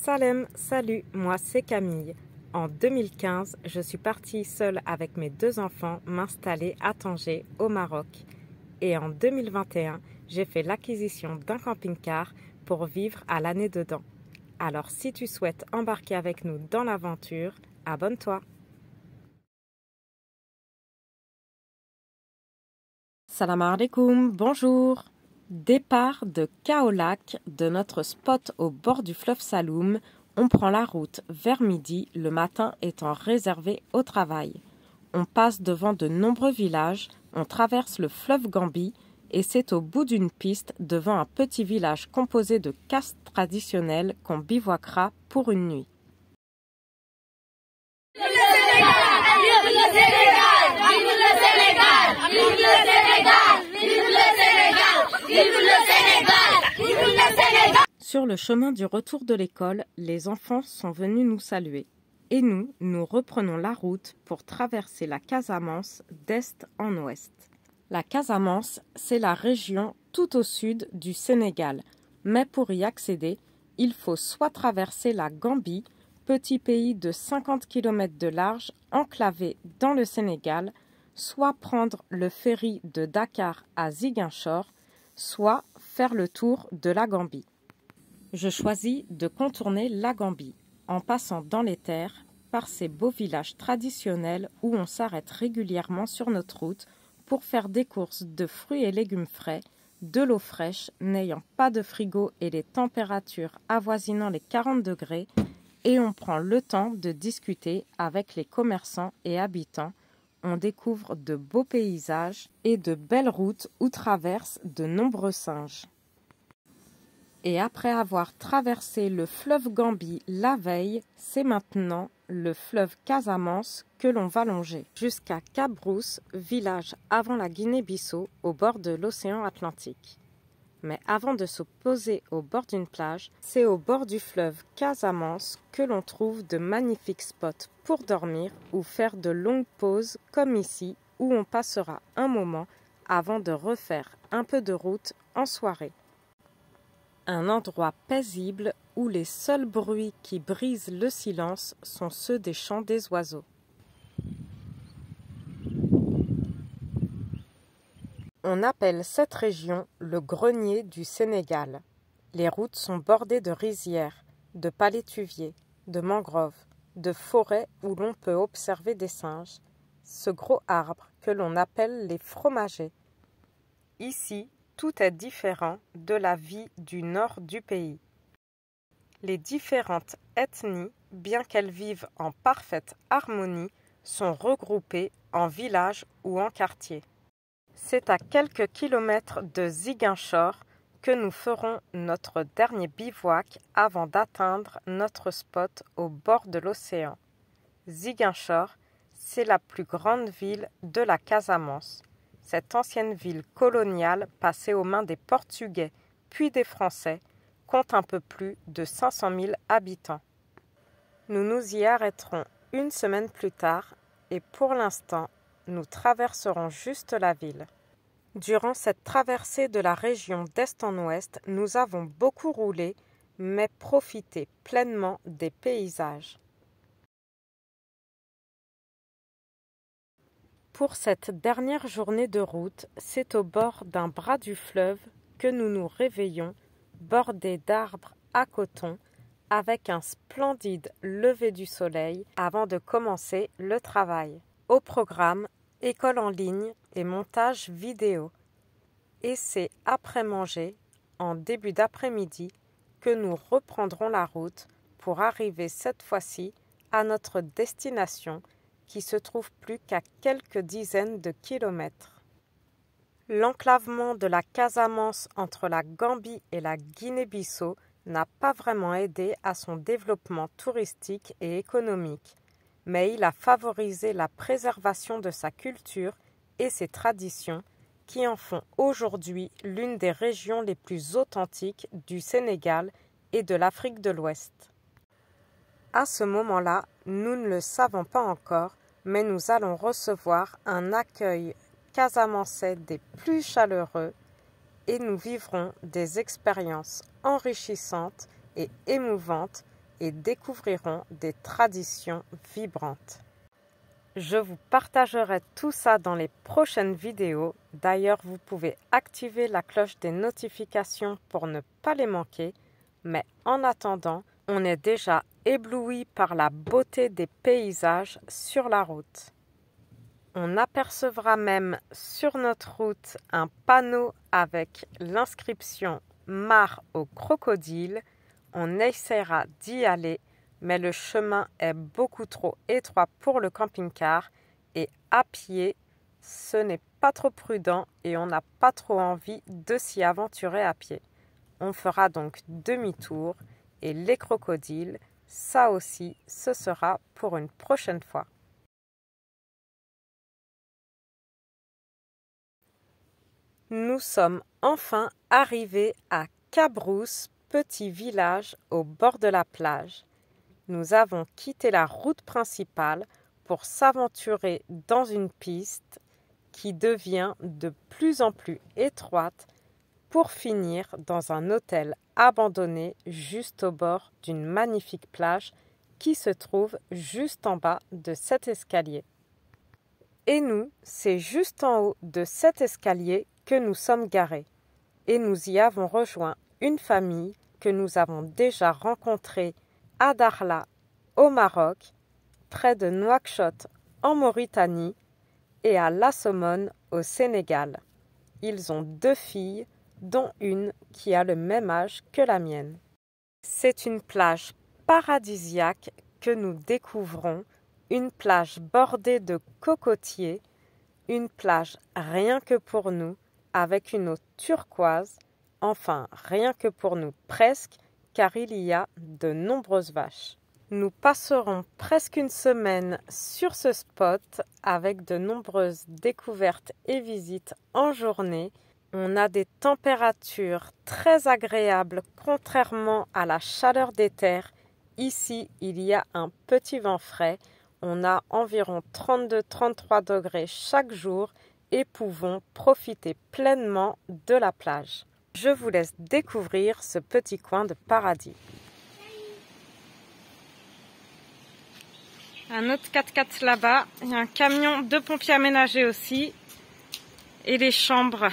Salem, salut, moi c'est Camille. En 2015, je suis partie seule avec mes 2 enfants m'installer à Tanger, au Maroc. Et en 2021, j'ai fait l'acquisition d'un camping-car pour vivre à l'année dedans. Alors si tu souhaites embarquer avec nous dans l'aventure, abonne-toi. Salam alaikum, bonjour. Départ de Kaolack, de notre spot au bord du fleuve Saloum, on prend la route vers midi, le matin étant réservé au travail. On passe devant de nombreux villages, on traverse le fleuve Gambie et c'est au bout d'une piste, devant un petit village composé de castes traditionnelles qu'on bivouaquera pour une nuit. Sur le chemin du retour de l'école, les enfants sont venus nous saluer. Et nous reprenons la route pour traverser la Casamance d'est en ouest. La Casamance, c'est la région tout au sud du Sénégal. Mais pour y accéder, il faut soit traverser la Gambie, petit pays de 50 km de large enclavé dans le Sénégal, soit prendre le ferry de Dakar à Ziguinchor, soit faire le tour de la Gambie. Je choisis de contourner la Gambie, en passant dans les terres, par ces beaux villages traditionnels où on s'arrête régulièrement sur notre route pour faire des courses de fruits et légumes frais, de l'eau fraîche, n'ayant pas de frigo et les températures avoisinant les 40 degrés, et on prend le temps de discuter avec les commerçants et habitants. On découvre de beaux paysages et de belles routes où traversent de nombreux singes. Et après avoir traversé le fleuve Gambie la veille, c'est maintenant le fleuve Casamance que l'on va longer jusqu'à Cap-Brousse, village avant la Guinée-Bissau, au bord de l'océan Atlantique. Mais avant de se poser au bord d'une plage, c'est au bord du fleuve Casamance que l'on trouve de magnifiques spots pour dormir ou faire de longues pauses comme ici où on passera un moment avant de refaire un peu de route en soirée. Un endroit paisible où les seuls bruits qui brisent le silence sont ceux des chants des oiseaux. On appelle cette région le grenier du Sénégal. Les routes sont bordées de rizières, de palétuviers, de mangroves, de forêts où l'on peut observer des singes, ce gros arbre que l'on appelle les fromagers. Ici, tout est différent de la vie du nord du pays. Les différentes ethnies, bien qu'elles vivent en parfaite harmonie, sont regroupées en villages ou en quartiers. C'est à quelques kilomètres de Ziguinchor que nous ferons notre dernier bivouac avant d'atteindre notre spot au bord de l'océan. Ziguinchor, c'est la plus grande ville de la Casamance. Cette ancienne ville coloniale passée aux mains des Portugais puis des Français compte un peu plus de 500 000 habitants. Nous nous y arrêterons une semaine plus tard et pour l'instant, nous traverserons juste la ville. Durant cette traversée de la région d'est en ouest, nous avons beaucoup roulé, mais profité pleinement des paysages. Pour cette dernière journée de route, c'est au bord d'un bras du fleuve que nous nous réveillons, bordés d'arbres à coton, avec un splendide lever du soleil avant de commencer le travail. Au programme, école en ligne et montage vidéo. Et c'est après manger, en début d'après-midi, que nous reprendrons la route pour arriver cette fois-ci à notre destination qui se trouve plus qu'à quelques dizaines de kilomètres. L'enclavement de la Casamance entre la Gambie et la Guinée-Bissau n'a pas vraiment aidé à son développement touristique et économique, mais il a favorisé la préservation de sa culture et ses traditions qui en font aujourd'hui l'une des régions les plus authentiques du Sénégal et de l'Afrique de l'Ouest. À ce moment-là, nous ne le savons pas encore, mais nous allons recevoir un accueil casamançais des plus chaleureux et nous vivrons des expériences enrichissantes et émouvantes et découvriront des traditions vibrantes. Je vous partagerai tout ça dans les prochaines vidéos. D'ailleurs, vous pouvez activer la cloche des notifications pour ne pas les manquer. Mais en attendant, on est déjà ébloui par la beauté des paysages sur la route. On apercevra même sur notre route un panneau avec l'inscription « Mare aux crocodiles ». On essaiera d'y aller, mais le chemin est beaucoup trop étroit pour le camping-car et à pied, ce n'est pas trop prudent et on n'a pas trop envie de s'y aventurer à pied. On fera donc demi-tour et les crocodiles, ça aussi, ce sera pour une prochaine fois. Nous sommes enfin arrivés à Cabrousse, petit village au bord de la plage. Nous avons quitté la route principale pour s'aventurer dans une piste qui devient de plus en plus étroite pour finir dans un hôtel abandonné juste au bord d'une magnifique plage qui se trouve juste en bas de cet escalier. Et nous, c'est juste en haut de cet escalier que nous sommes garés. Et nous y avons rejoint une famille que nous avons déjà rencontrée à Dakhla, au Maroc, près de Nouakchott, en Mauritanie, et à L'Assommone, au Sénégal. Ils ont 2 filles, dont une qui a le même âge que la mienne. C'est une plage paradisiaque que nous découvrons, une plage bordée de cocotiers, une plage rien que pour nous, avec une eau turquoise, enfin rien que pour nous presque, car il y a de nombreuses vaches. Nous passerons presque une semaine sur ce spot avec de nombreuses découvertes et visites en journée. On a des températures très agréables contrairement à la chaleur des terres. Ici, il y a un petit vent frais. On a environ 32-33 degrés chaque jour et pouvons profiter pleinement de la plage. Je vous laisse découvrir ce petit coin de paradis. Un autre 4x4 là-bas, il y a un camion de pompiers aménagés aussi et les chambres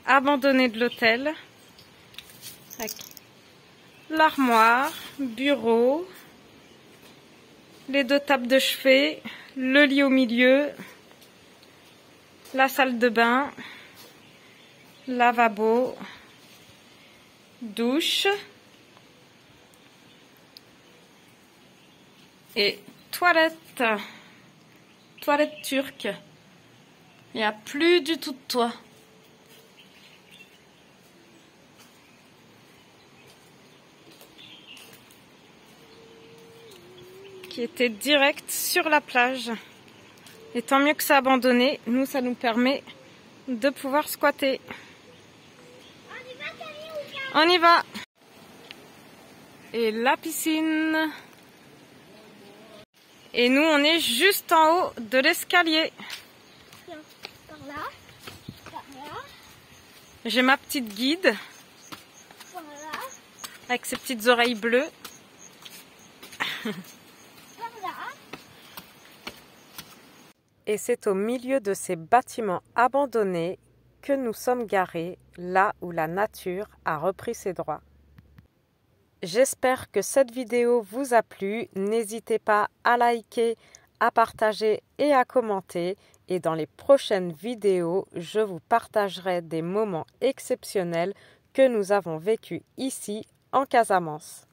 abandonnées de l'hôtel avec l'armoire, bureau, les 2 tables de chevet, le lit au milieu, la salle de bain, lavabo, douche et toilette turque. Il n'y a plus du tout de toit. Qui était direct sur la plage. Et tant mieux que c'est abandonné, nous ça nous permet de pouvoir squatter. On y va. Et la piscine. Et nous on est juste en haut de l'escalier. Par là, par là. J'ai ma petite guide. Voilà. Avec ses petites oreilles bleues. Et c'est au milieu de ces bâtiments abandonnés que nous sommes garés, là où la nature a repris ses droits. J'espère que cette vidéo vous a plu. N'hésitez pas à liker, à partager et à commenter. Et dans les prochaines vidéos, je vous partagerai des moments exceptionnels que nous avons vécus ici en Casamance.